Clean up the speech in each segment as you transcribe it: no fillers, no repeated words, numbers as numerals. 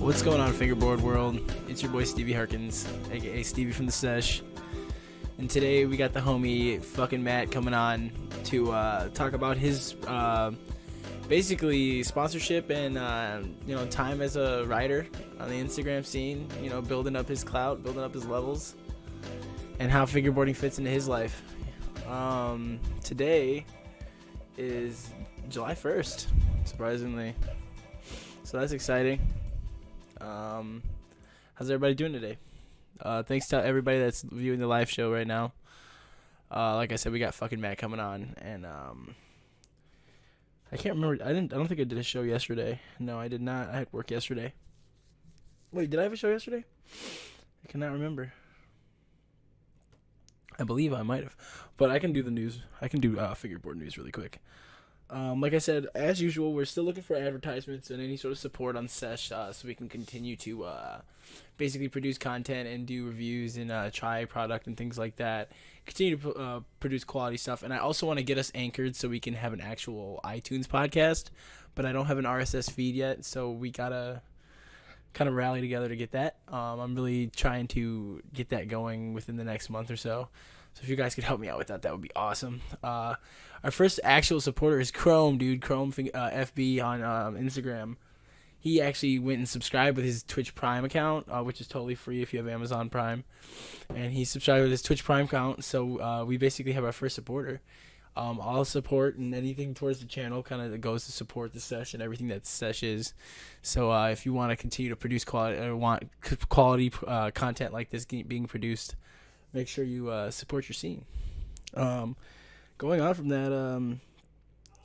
What's going on, fingerboard world? It's your boy Stevie Harkins, aka Stevie from the Sesh. And today we got the homie fucking Matt coming on to talk about his basically sponsorship and time as a writer on the Instagram scene. You know, building up his clout, building up his levels, and how fingerboarding fits into his life. Today is July 1st, surprisingly. So that's exciting. How's everybody doing today? Thanks to everybody that's viewing the live show right now. Like I said, we got fucking Matt coming on, and I can't remember. I don't think I did a show yesterday. No, I did not. I had work yesterday. Wait, did I have a show yesterday? I cannot remember. I believe I might have, but I can do the news. I can do fingerboard news really quick. Like I said, as usual, we're still looking for advertisements and any sort of support on Sesh, so we can continue to basically produce content and do reviews and try product and things like that. Continue to produce quality stuff, and I also want to get us anchored so we can have an actual iTunes podcast, but I don't have an RSS feed yet, so we gotta kind of rally together to get that. I'm really trying to get that going within the next month or so. So if you guys could help me out with that, that would be awesome. Our first actual supporter is Chrome, dude. Chrome FB on Instagram. He actually went and subscribed with his Twitch Prime account, which is totally free if you have Amazon Prime. And he subscribed with his Twitch Prime account, so we basically have our first supporter. All support and anything towards the channel kind of goes to support the Sesh and everything that Sesh is. So if you want to continue to produce quality or want quality content like this being produced, make sure you support your scene. Going on from that,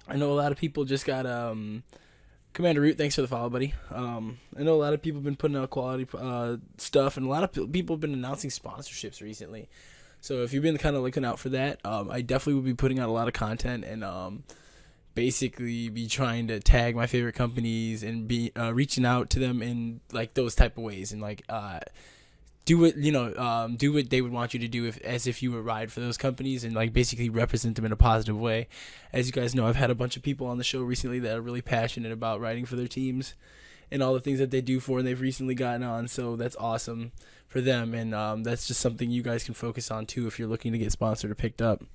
I know a lot of people just got Commander Root. Thanks for the follow, buddy. I know a lot of people have been putting out quality stuff, and a lot of people have been announcing sponsorships recently. So if you've been kind of looking out for that, I definitely will be putting out a lot of content and basically be trying to tag my favorite companies and be reaching out to them in like those type of ways and like do what do what they would want you to do as if you were ride for those companies and like basically represent them in a positive way. As you guys know, I've had a bunch of people on the show recently that are really passionate about writing for their teams and all the things that they do for, and they've recently gotten on, so that's awesome for them, and that's just something you guys can focus on too if you're looking to get sponsored or picked up.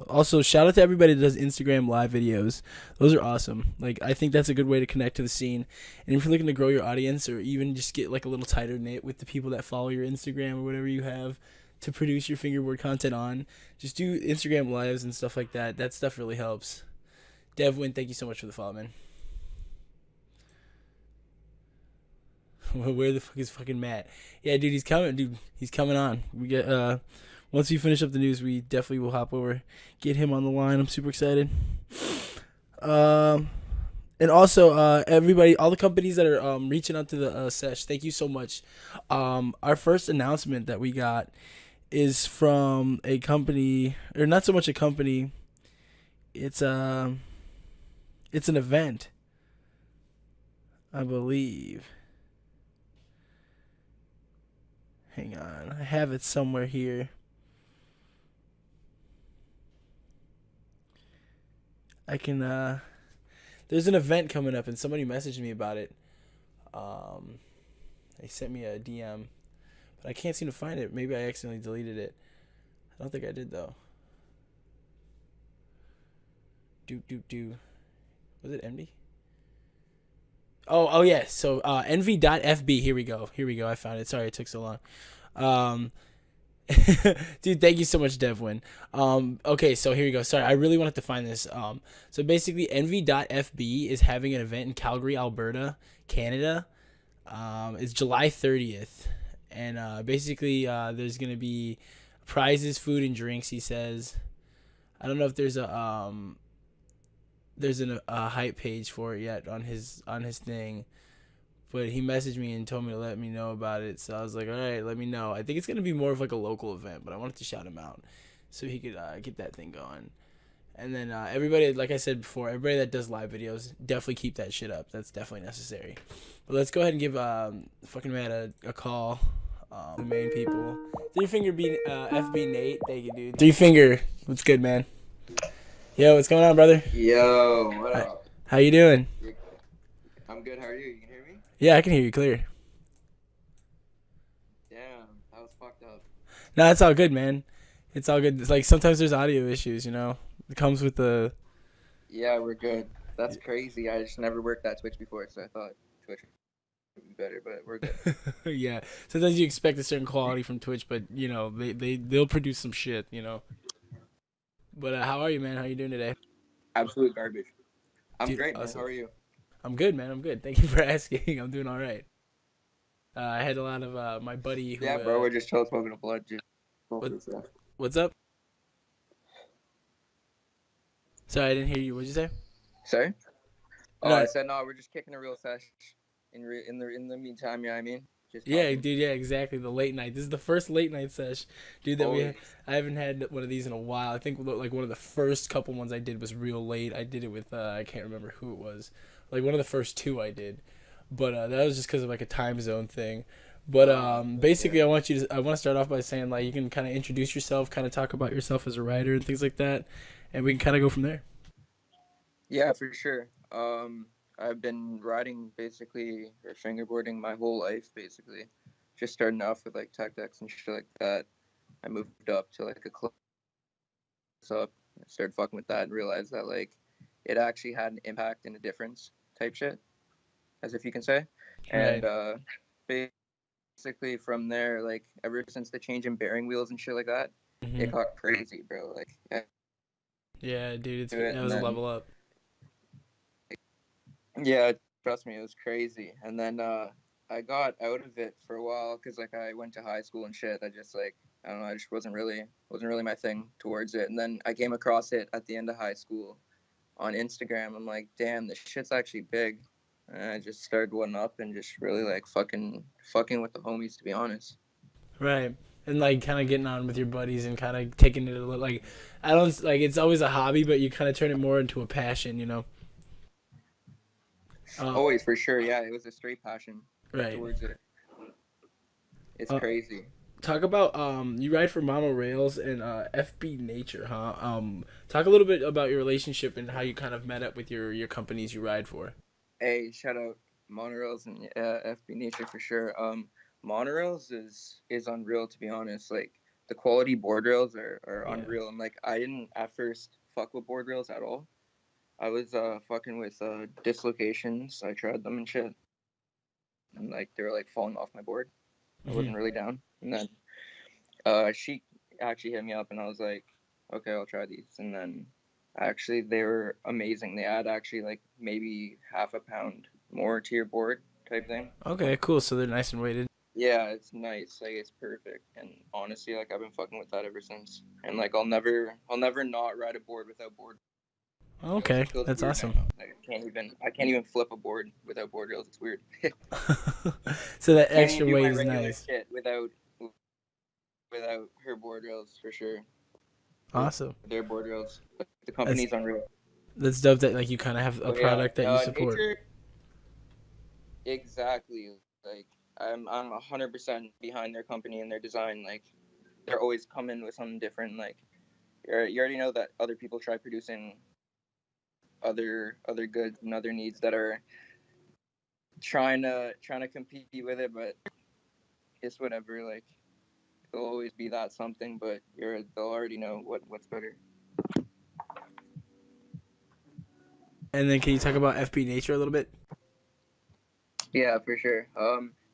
Also, shout out to everybody that does Instagram live videos. Those are awesome. Like, I think that's a good way to connect to the scene. And if you're looking to grow your audience or even just get like a little tighter knit with the people that follow your Instagram or whatever you have to produce your fingerboard content on, just do Instagram lives and stuff like that. That stuff really helps. Devwin, thank you so much for the follow, man. Where the fuck is fucking Matt? Yeah, dude, he's coming. Dude, he's coming on. We get once we finish up the news, we definitely will hop over, get him on the line. I'm super excited. And also, everybody, all the companies that are reaching out to the Sesh, thank you so much. Our first announcement that we got is from a company, or not so much a company. It's an event, I believe. Hang on, I have it somewhere here. I can, there's an event coming up and somebody messaged me about it. They sent me a DM, but I can't seem to find it. Maybe I accidentally deleted it. I don't think I did though. Was it Envy? Oh yeah. So, envy.fb. Here we go. I found it. Sorry it took so long. Dude, thank you so much, Devwin. Okay, so here we go. Sorry, I really wanted to find this. So basically, envy.fb is having an event in Calgary, Alberta, Canada. It's July 30th, and basically, there's gonna be prizes, food, and drinks. He says, I don't know if there's a hype page for it yet on his thing. But he messaged me and told me to let me know about it. So I was like, all right, let me know. I think it's going to be more of like a local event, but I wanted to shout him out so he could get that thing going. And then everybody, like I said before, everybody that does live videos, definitely keep that shit up. That's definitely necessary. But let's go ahead and give fucking Matt a call. The main people. Three Finger FB Nate. Thank you, dude. Three Finger. What's good, man? Yo, what's going on, brother? Yo, what up? How you doing? I'm I'm good. How are you? You can hear me? Yeah, I can hear you clear. Damn, that was fucked up. No, it's all good, man. It's all good. It's like sometimes there's audio issues, you know. It comes with the Yeah, we're good. That's crazy. I just never worked at Twitch before, so I thought Twitch would be better, but we're good. yeah. Sometimes you expect a certain quality from Twitch, but you know they'll produce some shit, you know. But how are you, man? How you doing today, Absolute garbage. I'm dude? great, man. How Awesome. are you? I'm good, man. I'm good. Thank you for asking. I'm doing all right. I had a lot of my buddy Yeah, who bro, we're just chill smoking a blunt, just what focus, yeah. what's up? Sorry, I didn't hear you. What'd you say? Sorry? Oh, I No. said no. We're just kicking a real sesh. In the meantime, you know what I mean? Just Yeah, talking. dude. Yeah, exactly. The late night. This is the first late night sesh, dude. Always. I haven't had one of these in a while. I think like one of the first couple ones I did was real late. I did it with I can't remember who it was. Like one of the first two I did, but that was just because of like a time zone thing. But Okay. basically, I want to start off by saying like you can kind of introduce yourself, kind of talk about yourself as a writer and things like that, and we can kind of go from there. Yeah, for sure. I've been riding basically or fingerboarding my whole life, basically. Just starting off with like tech decks and shit like that. I moved up to like a close up, started fucking with that, and realized that like it actually had an impact and a difference type shit, as if you can say. And Right. basically from there, like ever since the change in bearing wheels and shit like that, Hmm. it got crazy, bro. Like I Yeah, dude. do It it, and was a then level up. yeah, trust me, it was crazy. And then I got out of it for a while because like I went to high school and shit. I just like I don't know, I just wasn't really my thing towards it. And then I came across it at the end of high school on Instagram. I'm like, damn, this shit's actually big. And I just started one up and just really like fucking with the homies, to be honest. Right. And like kind of getting on with your buddies and kind of taking it a little like I don't like it's always a hobby, but you kind of turn it more into a passion, you know. Uh, Always for sure, yeah. It was a straight passion right. towards it. It's Uh, crazy. talk about you ride for Mono Rails and FB Nature, huh? Talk a little bit about your relationship and how you kind of met up with your companies you ride for. Hey, shout out monorails and FB Nature for sure. Monorails is unreal, to be honest. Like the quality board rails are Yeah. unreal. And like I didn't at first fuck with board rails at all. I was fucking with dislocations. I tried them and shit, and like they were like falling off my board. I Hmm. wasn't really down. And then she actually hit me up, and I was like, okay, I'll try these. And then actually they were amazing. They add actually like maybe half a pound more to your board type thing. Okay, cool. So they're nice and weighted. Yeah, it's nice. Like it's perfect. And honestly, like I've been fucking with that ever since. And like I'll never not ride a board without board rails. Okay, It feels that's weird awesome. now. Like I can't even flip a board without board rails. It's weird. So that Can't even extra do my weight is regular nice. shit without her board rails for sure. Or Awesome. their board rails. The That's company's unreal. that's dope that like you kind of have a But yeah, product that you support. nature exactly. Like I'm 100% behind their company and their design. Like they're always coming with something different. Like you already know that other people try producing other goods and other needs that are trying to compete with it, but it's whatever. Like there'll always be that something, but they'll already know what's better. And then can you talk about FB Nature a little bit? Yeah, for sure.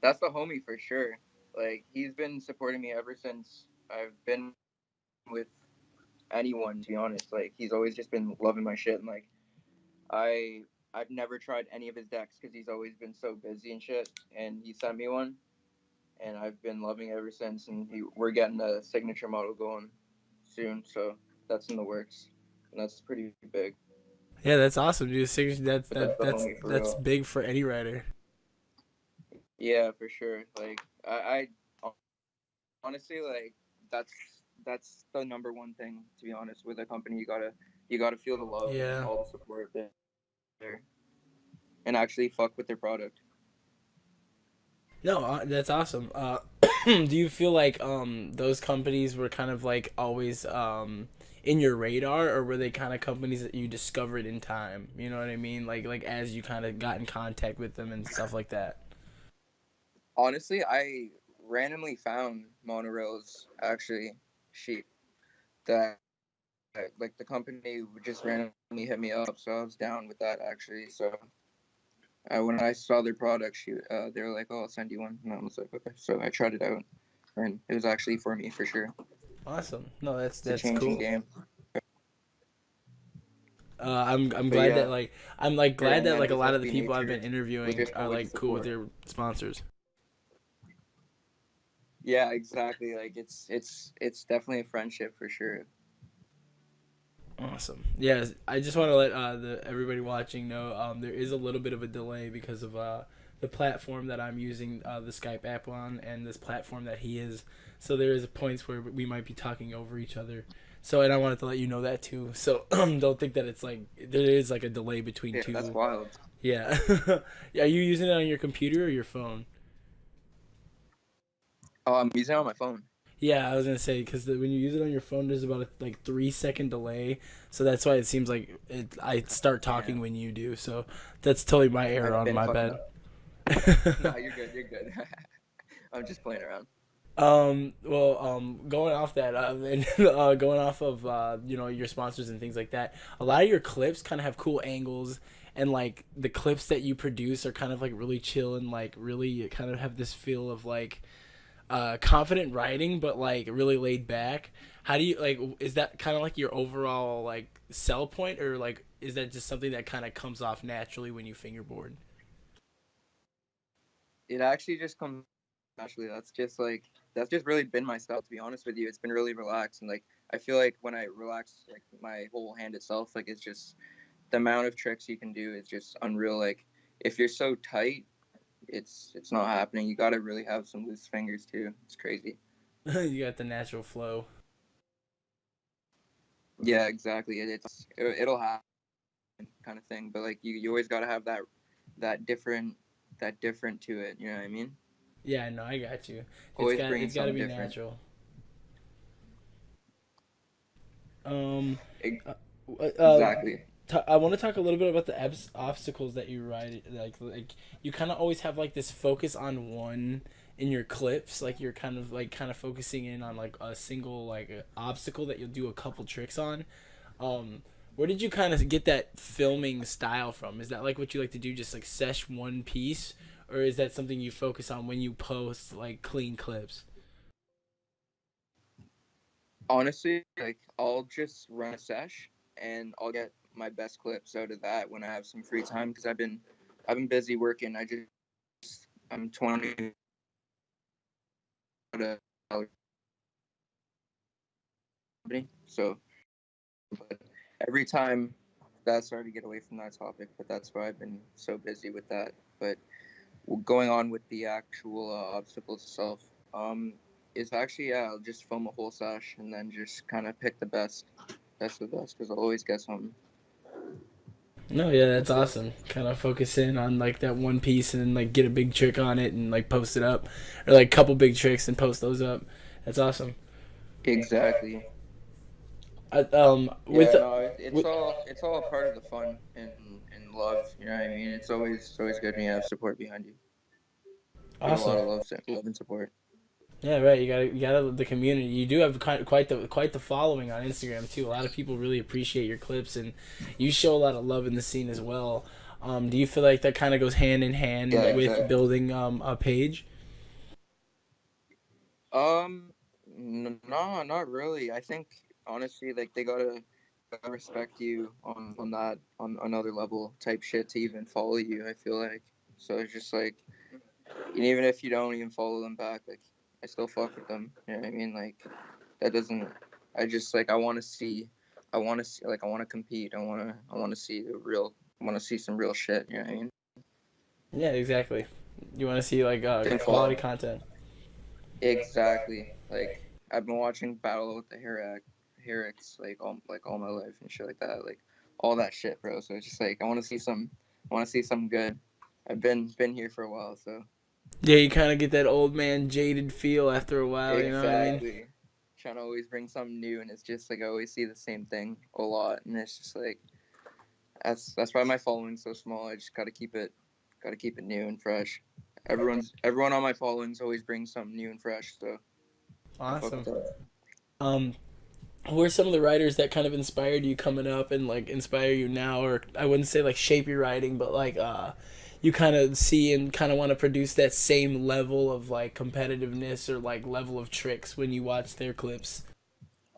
That's the homie for sure. Like he's been supporting me ever since I've been with anyone, to be honest. Like he's always just been loving my shit, and like I I've never tried any of his decks because he's always been so busy and shit. And he sent me one, and I've been loving it ever since. And we're getting a signature model going soon, so that's in the works, and that's pretty big. Yeah, that's awesome, dude. But that's the homie for That's real. big for any writer. Yeah, for sure. Like I honestly like that's that's the number one thing, to be honest, with a company. You gotta feel the love and Yeah. all the support there and actually fuck with their product. No, that's awesome. Do you feel like those companies were kind of like always in your radar, or were they kind of companies that you discovered in time? You know what I mean? Like as you kind of got in contact with them and stuff like that. Honestly, I randomly found monorails actually sheep that like the company would just randomly hit me up, so I was down with that actually. So when I saw their product, they were like, "Oh, I'll send you one," and I was like, "Okay." So I tried it out, and it was actually for me for sure. Awesome. No, It's a that's changing cool. game, I'm but glad that yeah, like I'm like glad and that then like a with lot of the SB people I've been Nature, it was interviewing just are always like cool with support. their sponsors. Yeah, exactly. Like it's definitely a friendship for sure. Awesome. Yeah, I just want to let everybody watching know there is a little bit of a delay because of the platform that I'm using the Skype app on and this platform that he is. So there is points where we might be talking over each other. So and I wanted to let you know that too. So don't think that it's like there is like a delay between Yeah, that's two. wild. Yeah. Yeah. Are you using it on your computer or your phone? Oh, I'm using it on my phone. Yeah, I was gonna say because when you use it on your phone, there's about a like 3 second delay, so that's why it seems like I start talking Damn, when you do. So that's totally my error I've on been my fucking bed. up. No, you're good. You're good. I'm just playing around. Going off that, and going off of your sponsors and things like that, a lot of your clips kind of have cool angles, and like the clips that you produce are kind of like really chill and like really kind of have this feel of like confident writing, but like really laid back. How do you like? Is that kind of like your overall like sell point, or like is that just something that kind of comes off naturally when you fingerboard? It actually just comes naturally. That's just really been my style. To be honest with you, it's been really relaxed, and like I feel like when I relax, like my whole hand itself, like it's just the amount of tricks you can do is just unreal. Like if you're so tight, it's not happening. You got to really have some loose fingers too. It's crazy. You got the natural flow. Yeah, exactly. It'll happen kind of thing. But like you always got to have that different that different to it. You know what I mean? Yeah, no, I got you. Always It's bringing got to something be different. natural. Um, uh, uh, Exactly. I want to talk a little bit about the obstacles that you ride. Like you kind of always have like this focus on one in your clips. Like you're kind of focusing in on like a single like obstacle that you'll do a couple tricks on. Um, where did you kind of get that filming style from? Is that like what you like to do, just like sesh one piece, or is that something you focus on when you post like clean clips? Honestly, like I'll just run a sesh and I'll get my best clips out of that when I have some free time because I've been busy working. I'm 20 at a company, so but every time that's sorry to get away from that topic, but that's why I've been so busy with that. But going on with the actual obstacles itself, it's actually I'll just film a whole sesh and then just kind of pick the best of the best because I'll always get something. No, yeah, that's awesome. Kind of focus in on like that one piece and then like get a big trick on it and like post it up, or like a couple big tricks and post those up. That's awesome. Exactly. With Yeah, no, with it's all a part of the fun and love. You know what I mean? It's always good when you have support behind you. Get a awesome. lot of love and support. Yeah, right. You gotta the community. You do have quite the following on Instagram too. A lot of people really appreciate your clips, and you show a lot of love in the scene as well. Do you feel like that kind of goes hand in Yeah, hand with exactly. building a page? No, not really. I think honestly, like gotta respect you on that on another level type shit to even follow you. I feel like so it's just like and even if you don't even follow them back, like I still fuck with them. You know what I mean? Like that doesn't. I just like I want to compete. I want to see the real. I want to see some real shit. You know what I mean? Yeah, exactly. You want to see like Didn't quality follow. content. Exactly. Like I've been watching Battle with the Herricks like all my life and shit like that. Like all that shit, bro. So it's just like I want to see some good. I've been here for a while, so Yeah, you kind of get that old man jaded feel after a while. You know what I mean? Exactly. Trying to always bring something new, and it's just like I always see the same thing a lot, and it's just like that's why my following's so small. I just gotta keep it new and fresh. Everyone on my followings always brings something new and fresh, so I fuck with Awesome. that. Um, who are some of the writers that kind of inspired you coming up and like inspire you now, or I wouldn't say like shape your writing, but like you kind of see and kind of want to produce that same level of like competitiveness or like level of tricks when you watch their clips.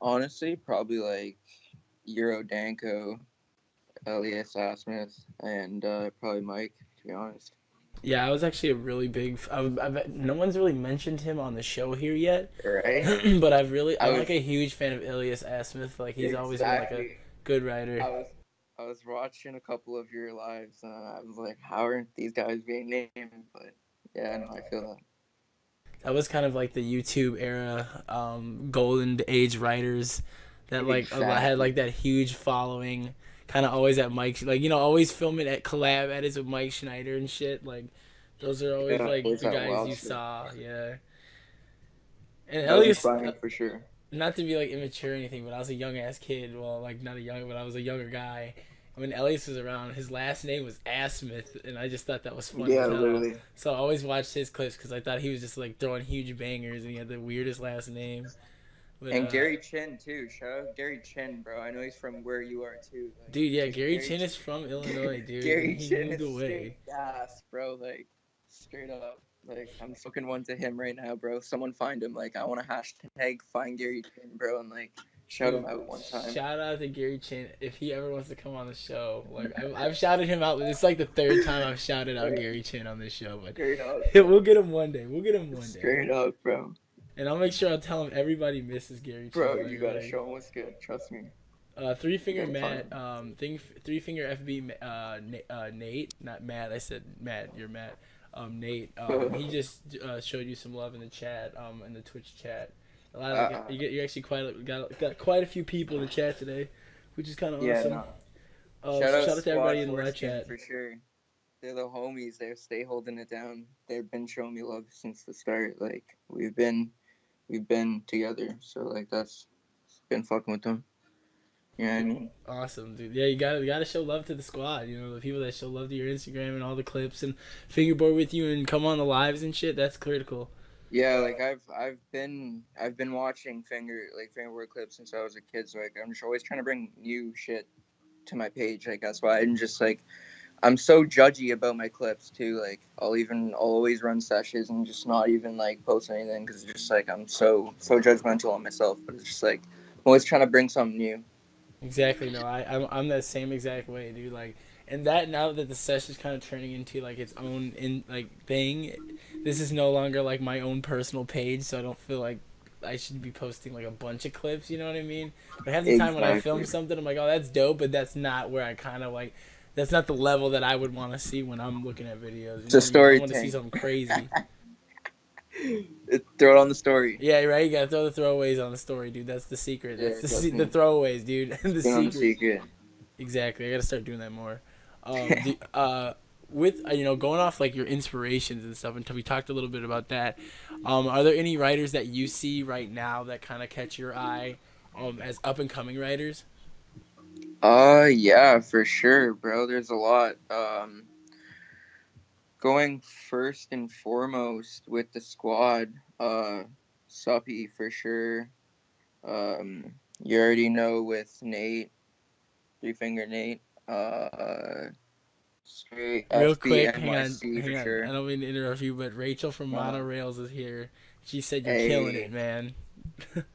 Honestly, probably like Euro Danko, Elias Asmith, and probably Mike. To be honest, Yeah, I was actually a really big. No one's really mentioned him on the show here yet, right? but I I'm was like a huge fan of Ilias Asmith. Like he's always been like a exactly. good writer. I was I was watching a couple of your lives, and I was like, how aren't these guys being named? But yeah, no, I feel that. That was kind of like the YouTube era, golden age writers that like had Exactly. like that huge following. Kind of always at Mike, like always filming at collab edits with Mike Schneider and shit. Like those are always Yeah, like always the that guys wild you shit. saw. Yeah, and That was Elias, inspiring for sure. not to be like immature or anything, but I was a young ass kid. Well, like not a young, but I was a younger guy. When Elias was around, his last name was Asmith, and I just thought that was funny Yeah, as hell. literally. So I always watched his clips because I thought he was just like throwing huge bangers, and he had the weirdest last name. But And Gary Chin too. Shout out Gary Chin, bro. I know he's from where you are too. Like dude, yeah, Gary Chin is Ch- from Illinois, dude, and Gary he Chin moved is straight away. gas, bro. Like straight up. Like I'm smoking one to him right now, bro. Someone find him. Like I want to hashtag find Gary Chin, bro, and like shout him Dude, out one time. shout out to Gary Chin if he ever wants to come on the show. Like I've shouted him out. It's like the third time I've shouted out Like Gary Chin on this show, but straight up, we'll bro. get him one day. We'll get him one day. Straight up, bro. And I'll make sure I'll tell him everybody misses Gary Bro, Chin. you gotta show him what's good. Trust me. Three You finger gotta find Matt, him. three finger FB, Nate, not Matt. I said Matt. You're Matt. Nate. He just showed you some love in the chat. In the Twitch chat. A lot of you actually got quite a few people in the chat today, which is kind of Yeah, awesome. no. Shout So out shout out to everybody Squad in the live Foreskin chat. for sure. They're the homies. They stay holding it down. They've been showing me love since the start. Like we've been together. So like that's been fucking with them. You know what I mean? Awesome, dude. Yeah, you gotta show love to the squad. The people that show love to your Instagram and all the clips and fingerboard with you and come on the lives and shit. That's critical. Yeah, like I've been watching fingerboard clips since I was a kid. So like I'm just always trying to bring new shit to my page. Like that's why I'm just like I'm so judgy about my clips too. Like I'll always run sessions and just not even like post anything because it's just like I'm so judgmental on myself. But it's just like I'm always trying to bring something new. Exactly. No, I'm that same exact way, dude. Like, and that now that the session is kind of turning into like its own in like thing, this is no longer like my own personal page, so I don't feel like I should be posting like a bunch of clips. You know what I mean? Like half the time when I film Exactly. something, I'm like, oh, that's dope, but that's not where I kind of like. That's not the level that I would want to see when I'm looking at videos. You It's a know what I mean? I story want to see tank. something crazy. Throw it on the story. Yeah, right. You gotta throw the throwaways on the story, dude. That's the secret. That's Yeah, trust the me. throwaways, dude. The Spin on the secret. secret. Exactly. I gotta start doing that more. With going off like your inspirations and stuff, until we talked a little bit about that. Are there any writers that you see right now that kind of catch your eye, as up and coming writers? Yeah, for sure, bro. There's a lot. Going first and foremost with the squad, Suppy for sure. You already know with Nate, Three Finger Nate, straight Real quick, hang on, FBNYC for hang on. I sure. don't mean to interrupt you, but Rachel from Uh, Monorails is here. She said you're killing it, hey, man.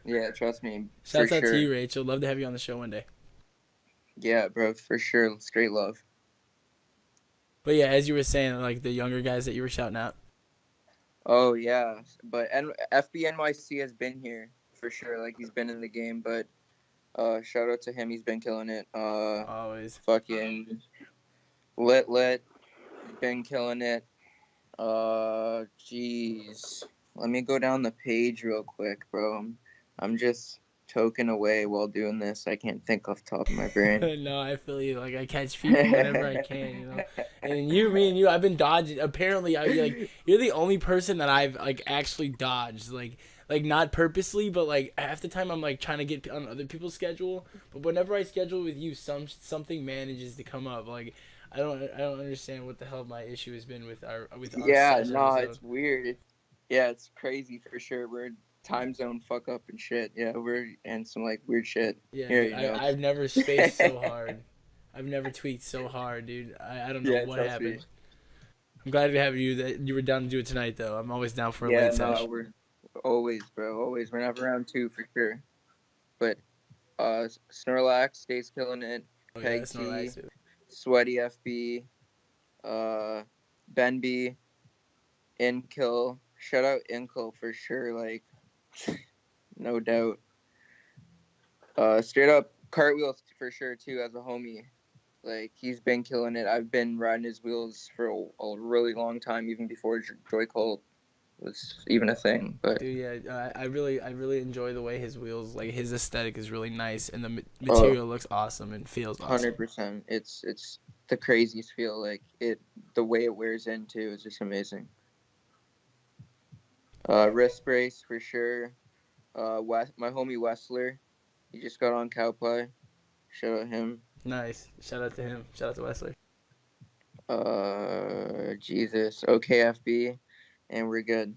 yeah, trust me, for Shouts out to sure. you, Rachel. Love to have you on the show one day. Yeah, bro, for sure. Straight love. But yeah, as you were saying, like the younger guys that you were shouting out. Oh yeah, but FBNYC has been here for sure. Like he's been in the game, but shout out to him. He's been killing it. Always. Fucking lit, been killing it. Jeez. Let me go down the page real quick, bro. I'm just token away while doing this. I can't think off the top of my brain. No, I feel you. Like I catch people whenever I can, you know. And you, me, and you, I've been dodging. Apparently, I like you're the only person that I've like actually dodged. Like not purposely, but like half the time I'm like trying to get on other people's schedule. But whenever I schedule with you, something manages to come up. Like I don't understand what the hell my issue has been with our Yeah, Sesh no, episode. it's weird. Yeah, it's crazy for sure. We're time zone fuck up and shit. Yeah, we're and some like weird shit. Yeah, Here, dude, you know. I've never spaced so hard. I've never tweaked so hard, dude. I don't know Yeah, what trust me. happened. I'm glad to have you that you were down to do it tonight though. I'm always down for a Yeah, late no, sesh. we're always, bro, always. We're not around two for sure. But Snorlax stays killing it. Oh yeah, Peg it's no T, accident. Sweaty FB, uh, Benby, Inkill. Shout out Inkill for sure. Like, no doubt. Straight up cartwheels for sure too as a homie. Like he's been killing it. I've been riding his wheels for a really long time, even before Joy Colt was even a thing. But Dude, yeah, I really enjoy the way his wheels, like his aesthetic is really nice, and the oh, material looks awesome and feels awesome. 100%. It's the craziest feel. Like the way it wears in too is just amazing. Wrist brace for sure. My homie Wessler, he just got on Cowpie. Shout out him. Nice. Shout out to him. Shout out to Wesley. Jesus. OKFB, and we're good.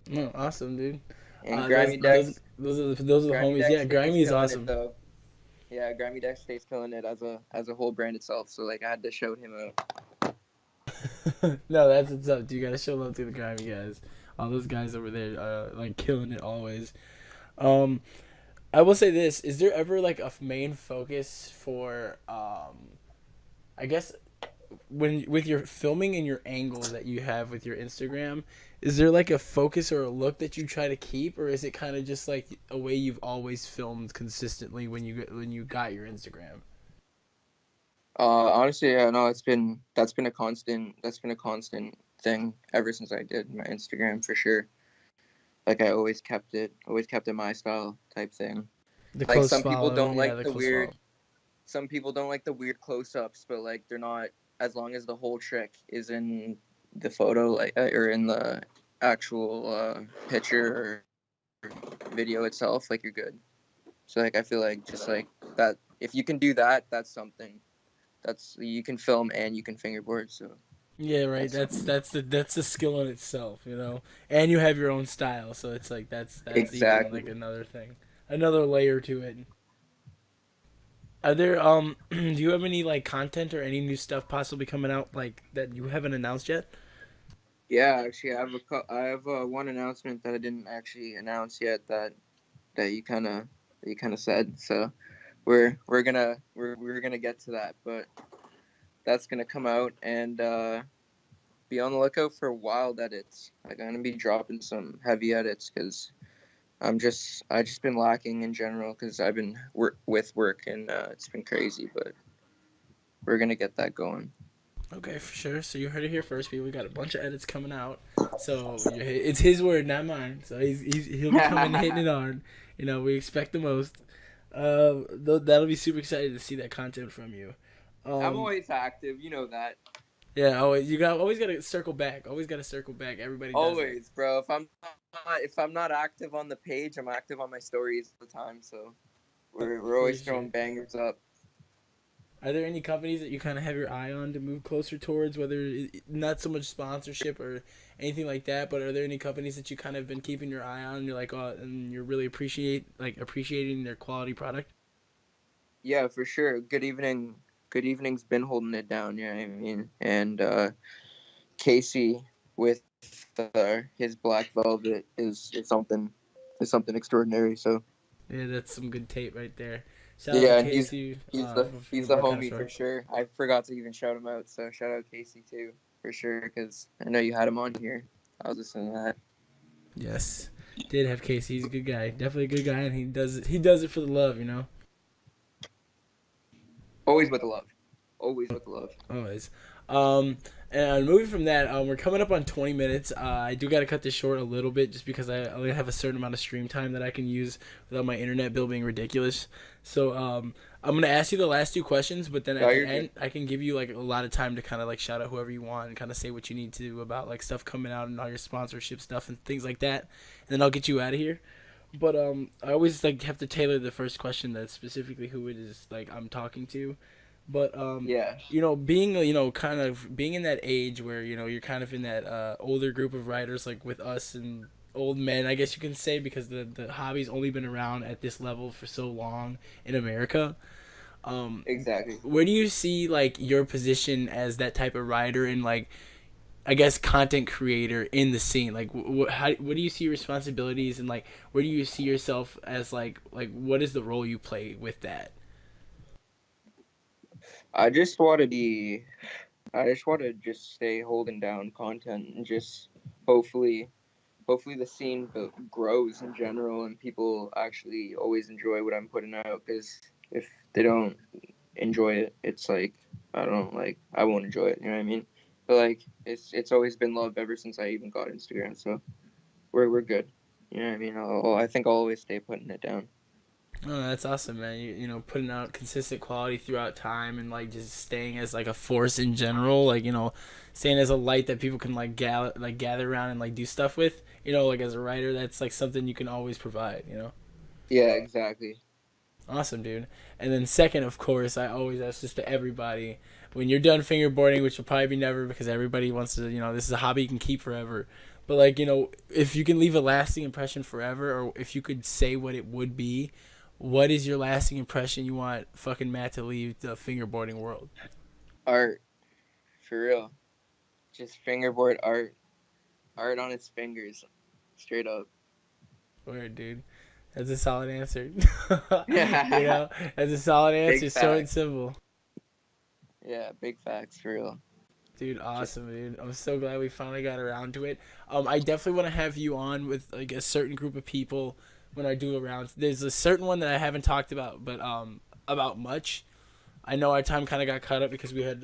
No, awesome, dude. And That's Grammy those Dex, those are the Grammy homies. Dex Yeah, stays Grimy is killing it awesome. though. Yeah, Grammy Dex stays killing it as a whole brand itself. So like I had to shout him out. No, that's what's up. You gotta show love to the Grimy guys. All those guys over there, like killing it always. Um, I will say this: is there ever like a main focus for I guess when with your filming and your angles that you have with your Instagram, is there like a focus or a look that you try to keep, or is it kind of just like a way you've always filmed consistently when you got your Instagram? Honestly, yeah, no, that's been a constant thing ever since I did my Instagram for sure. Like I always kept it my style type thing. The Like close follow, yeah, the close follow. some people don't like the weird close-ups, but like they're not, as long as the whole trick is in the photo, like or in the actual picture or video itself, like you're good. So like I feel like just like that, if you can do that, that's something. That's, you can film and you can fingerboard, so Yeah, right. that's That's something. that's the that's the skill in itself, you know. And you have your own style, so it's like that's even Exactly. like another thing, another layer to it. Are there do you have any like content or any new stuff possibly coming out like that you haven't announced yet? Yeah, actually, I have one announcement that I didn't actually announce yet that you kind of said. So we're gonna get to that, but that's gonna come out, and be on the lookout for wild edits. Like I'm gonna be dropping some heavy edits because I just been lacking in general because I've been with work, and it's been crazy, but we're gonna get that going. Okay, for sure. So you heard it here first, people. We got a bunch of edits coming out. So it's his word, not mine. So he'll be coming and hitting it hard. You know, we expect the most. That'll be super excited to see that content from you. I'm Um, always active, you know that. yeah, always gotta circle back. Always gotta circle back. Everybody does it. Always, bro. If I'm not active on the page, I'm active on my stories all the time. So we're For always sure. throwing bangers up. Are there any companies that you kind of have your eye on to move closer towards, whether not so much sponsorship or anything like that, but are there any companies that you kind of been keeping your eye on and you're like, oh, and you're really appreciating their quality product? Yeah, for sure. Good evening. Good evening's been holding it down. Yeah, I mean, and Casey with his Black Velvet is something extraordinary. So Yeah, that's some good tape right there. Shout out to yeah, and Casey for he's the Fingerboard homie Connoisseur. for sure. I forgot to even shout him out. So shout out Casey too for sure, because I know you had him on here. I was listening to that. Yes, did have Casey. He's a good guy, definitely a good guy, and he does it for the love, you know. Always with the love. Always with the love. Always. Um, And moving from that, we're coming up on 20 minutes. I do got to cut this short a little bit just because I only have a certain amount of stream time that I can use without my internet bill being ridiculous. So I'm going to ask you the last two questions, but then No, at the you're good. end, I can give you like a lot of time to kind of like shout out whoever you want and kind of say what you need to about like stuff coming out and all your sponsorship stuff and things like that. And then I'll get you out of here. But I always like have to tailor the first question that's specifically who it is like I'm talking to. But Yeah, being kind of being in that age where you're kind of in that older group of writers like with us and old men, I guess you can say, because the hobby's only been around at this level for so long in America. Um, exactly. where do you see like your position as that type of writer and like I guess content creator in the scene? Like, what do you see your responsibilities and like where do you see yourself as like what is the role you play with that? I just want to be. I just want to just stay holding down content and just hopefully, hopefully the scene grows in general and people actually always enjoy what I'm putting out. Because if they don't enjoy it, it's like I don't like I won't enjoy it. You know what I mean? But like it's always been love ever since I even got Instagram. So we're good. You know what I mean? I think I'll always stay putting it down. Oh, that's awesome, man. Putting out consistent quality throughout time and like just staying as like a force in general, like staying as a light that people can gather around and like do stuff with. Like as a writer, that's like something you can always provide. Yeah, exactly. Awesome, dude. And then second, of course, I always ask this to everybody: when you're done fingerboarding, which will probably be never, because everybody wants to, this is a hobby you can keep forever. But like, if you can leave a lasting impression forever, or if you could say what it would be, what is your lasting impression you want fucking Matt to leave the fingerboarding world? Art, for real. Just fingerboard art. Art on its fingers. Straight up. Word, dude. That's a solid answer. Yeah. That's a solid Big answer, short and facts. simple. Yeah, big facts for real. Dude, Just awesome, dude. I'm so glad we finally got around to it. I definitely want to have you on with like a certain group of people when I do a round. There's a certain one that I haven't talked about, but about much. I know our time kind of got caught up because we had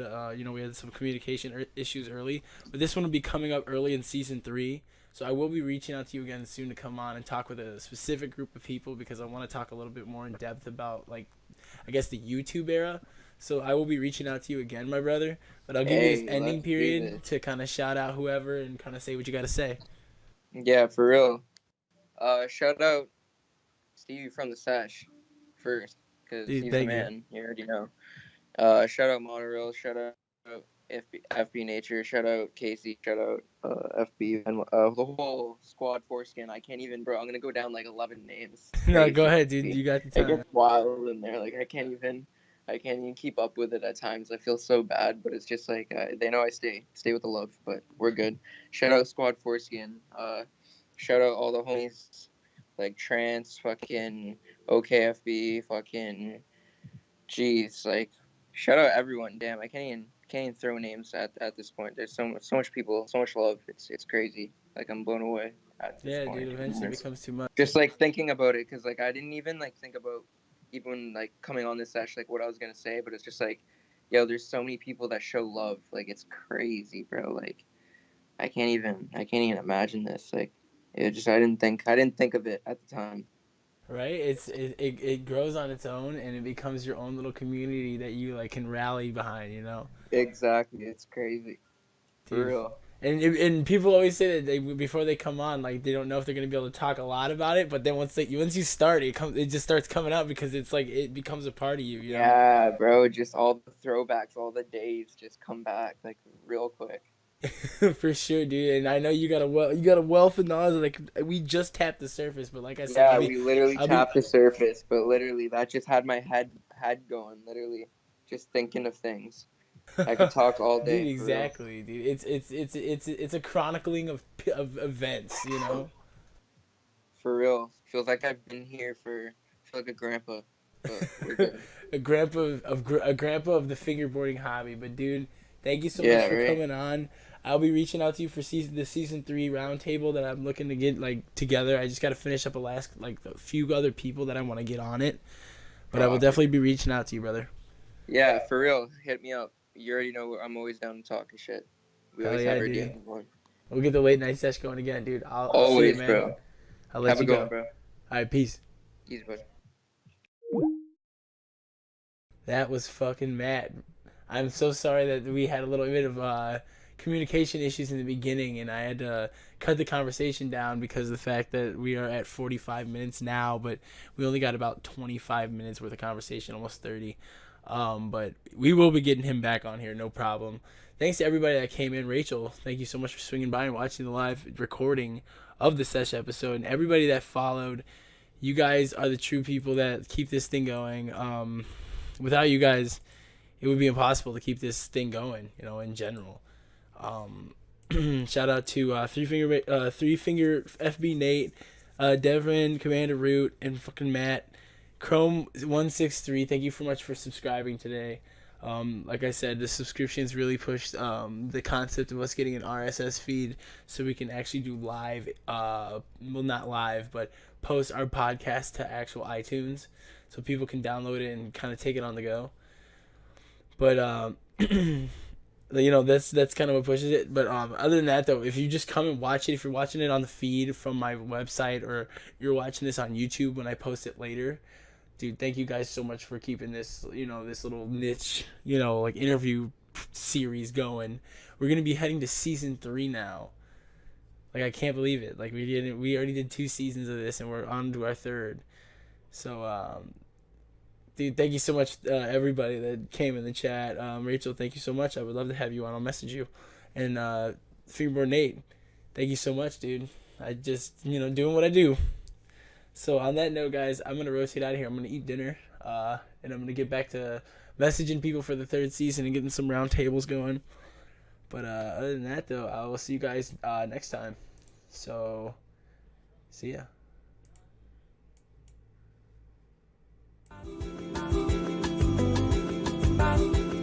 some communication issues early, but this one will be coming up early in season 3. So I will be reaching out to you again soon to come on and talk with a specific group of people because I want to talk a little bit more in depth about like, I guess the YouTube era. So I will be reaching out to you again, my brother. But I'll give you this hey, ending let's do period this. to kind of shout out whoever and kind of say what you got to say. Yeah, for real. Shout out Stevie from the Sesh first, because Dude, he's the thank you. man. You already know. Shout out Monorail. Shout out FB Nature. Shout out Casey. Shout out FB and the whole squad foreskin. I can't even, bro. I'm gonna go down like 11 names. It's No, go crazy. ahead, dude. You got the It time. gets wild in there. Like I can't even keep up with it at times. I feel so bad, but it's just like they know I stay with the love, but we're good. Shout out Squad Foreskin. Shout out all the homies like Trance, fucking OKFB, fucking jeez, like shout out everyone. Damn, I can't even throw names at this point. There's so much people, so much love. It's crazy. Like I'm blown away at this Yeah, dude. point. Eventually becomes too much. Just like thinking about it, cause like I didn't even like think about even like coming on this session, like what I was gonna say, but it's just like, yo, there's so many people that show love. Like it's crazy, bro. Like I can't even imagine this. Like I didn't think of it at the time. Right? It grows on its own and it becomes your own little community that you like can rally behind. Exactly, it's crazy for Dude. real. And people always say that they before they come on like they don't know if they're gonna be able to talk a lot about it, but then once you start it just starts coming up because it's like it becomes a part of you. Yeah, bro. Just all the throwbacks, all the days, just come back like real quick. For sure, dude. And I know you got a wealth of knowledge. Like we just tapped the surface, but like I said, Yeah, we literally I'll be tapped the surface, but literally that just had my head going. Literally, just thinking of things. I could talk all dude. day for real. Exactly, dude. It's a chronicling of events. For real, feels like I've been here for feel like a grandpa, but we're good. A grandpa of the fingerboarding hobby. But dude, thank you so much Yeah, for right. coming on. I'll be reaching out to you for the season 3 roundtable that I'm looking to get like together. I just got to finish up a few other people that I want to get on it. But I will Oh, for definitely be reaching out to you, brother. yeah, for real. Hit me up. You already know I'm always down to talk and shit. We Hell always have yeah, our dude. daily one. We'll get the late night sesh going again, dude. I'll see you, Always, man. bro. I'll let Have a you good go. one, bro. All right, peace. Easy, bud. That was fucking Matt. I'm so sorry that we had a little bit of communication issues in the beginning, and I had to cut the conversation down because of the fact that we are at 45 minutes now, but we only got about 25 minutes worth of conversation, almost 30. But we will be getting him back on here, no problem. Thanks to everybody that came in. Rachel, thank you so much for swinging by and watching the live recording of the Sesh episode, and everybody that followed. You guys are the true people that keep this thing going. Without you guys, it would be impossible to keep this thing going, in general. Shout out to Three Finger FB Nate, Devin, Commander Root, and fucking Matt. Chrome163, thank you so much for subscribing today. Like I said, the subscriptions really pushed the concept of us getting an RSS feed so we can actually do live, well, not live, but post our podcast to actual iTunes so people can download it and kind of take it on the go. But that's kind of what pushes it. But other than that, though, if you just come and watch it, if you're watching it on the feed from my website or you're watching this on YouTube when I post it later, dude, thank you guys so much for keeping this, this little niche, like interview series going. We're gonna be heading to season 3 now. Like, I can't believe it. Like, we already did 2 seasons of this, and we're on to our 3rd. So, dude, thank you so much, everybody that came in the chat. Rachel, thank you so much. I would love to have you on. I'll message you. And Fingerboard Nate, thank you so much, dude. I just, doing what I do. So on that note, guys, I'm going to rotate out of here. I'm going to eat dinner, and I'm going to get back to messaging people for the 3rd season and getting some round tables going. But other than that, though, I will see you guys next time. So, see ya. Bye.